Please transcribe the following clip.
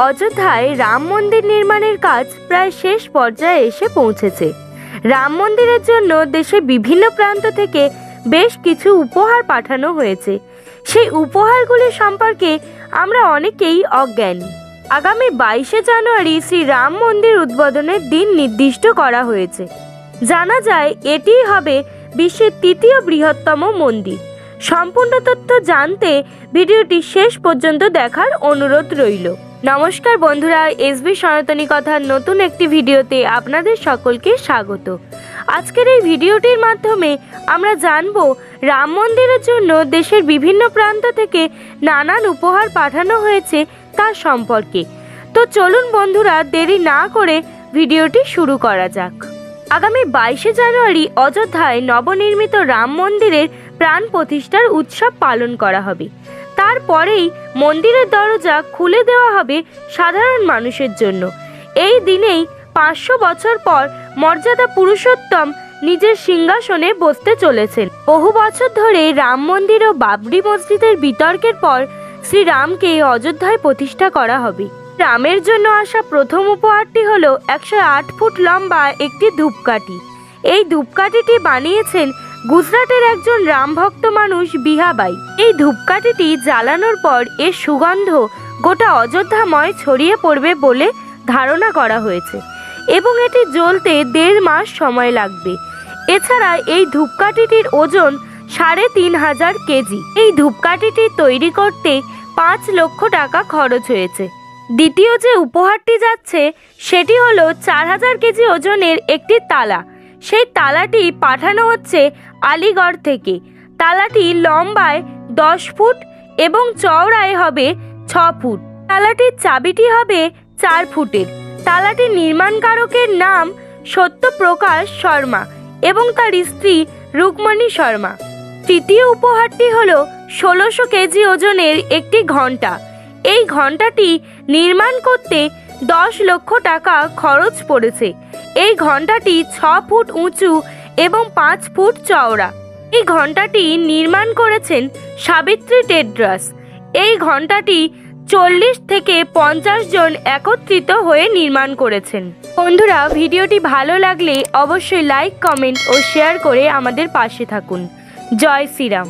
অযোধ্যায় রাম মন্দির নির্মাণের কাজ প্রায় শেষ পর্যায়ে এসে পৌঁছেছে। রাম মন্দিরের জন্য দেশের বিভিন্ন প্রান্ত থেকে বেশ কিছু উপহার পাঠানো হয়েছে। সেই উপহারগুলি সম্পর্কে আমরা অনেকেই অজ্ঞানী। আগামী 22শে জানুয়ারি শ্রী রাম মন্দির উদ্বোধনের দিন নির্দিষ্ট করা হয়েছে। জানা যায় এটিই হবে বিশ্বের তৃতীয় বৃহত্তম মন্দির। সম্পূর্ণ তথ্য জানতে ভিডিওটি শেষ পর্যন্ত দেখার অনুরোধ রইল। নমস্কার বন্ধুরা, এসবি সনাতনী কথার নতুন একটি ভিডিওতে আপনাদের সকলকে স্বাগত। আজকের এই ভিডিওটির মাধ্যমে আমরা জানব রাম মন্দিরের জন্য দেশের বিভিন্ন প্রান্ত থেকে নানান উপহার পাঠানো হয়েছে তার সম্পর্কে। তো চলুন বন্ধুরা, দেরি না করে ভিডিওটি শুরু করা যাক। আগামী 22শে জানুয়ারি অযোধ্যায় নবনির্মিত রাম মন্দিরের প্রাণ প্রতিষ্ঠার উৎসব পালন করা হবে। তারপরেই মন্দিরের দরজা খুলে দেওয়া হবে সাধারণ মানুষের জন্য। এই দিনেই 500 বছর পর মর্যাদা পুরুষোত্তম নিজের সিংহাসনে বসতে চলেছেন। বহু বছর ধরে রাম মন্দির ও বাবরি মসজিদের বিতর্কের পর শ্রীরামকে অযোধ্যায় প্রতিষ্ঠা করা হবে। রামের জন্য আসা প্রথম উপহারটি হলো 108 ফুট লম্বা একটি ধূপকাঠি। এই ধূপকাঠিটি বানিয়েছেন গুজরাটের একজন রামভক্ত মানুষ বিহাবাই। এই ধূপকাঠিটি জ্বালানোর পর এর সুগন্ধ গোটা অযোধ্যাময় ছড়িয়ে পড়বে বলে ধারণা করা হয়েছে এবং এটি জ্বলতে 1.5 মাস সময় লাগবে। এছাড়া এই ধূপকাঠিটির ওজন 3500 কেজি। এই ধূপকাঠিটি তৈরি করতে 5 লক্ষ টাকা খরচ হয়েছে। দ্বিতীয় যে উপহারটি যাচ্ছে সেটি হলো 4000 কেজি ওজনের একটি তালা। সেই তালাটি পাঠানো হচ্ছে আলিগড় থেকে। তালাটি লম্বায় 10 ফুট এবং চওড়ায় হবে 6 ফুট। তালাটির চাবিটি হবে 4 ফুটের। তালাটির নির্মাণকারকের নাম সত্যপ্রকাশ শর্মা এবং তার স্ত্রী রুকমণি শর্মা। তৃতীয় উপহারটি হলো 1600 কেজি ওজনের একটি ঘণ্টা। এই ঘণ্টাটি নির্মাণ করতে 10 লক্ষ টাকা খরচ পড়েছে। এই ঘণ্টাটি 6 ফুট উঁচু এবং 5 ফুট চওড়া। এই ঘণ্টাটি নির্মাণ করেছেন সাবিত্রী টেড্রাস। এই ঘণ্টাটি 40 থেকে 50 জন একত্রিত হয়ে নির্মাণ করেছেন। বন্ধুরা, ভিডিওটি ভালো লাগলে অবশ্যই লাইক, কমেন্ট ও শেয়ার করে আমাদের পাশে থাকুন। জয় শ্রীরাম।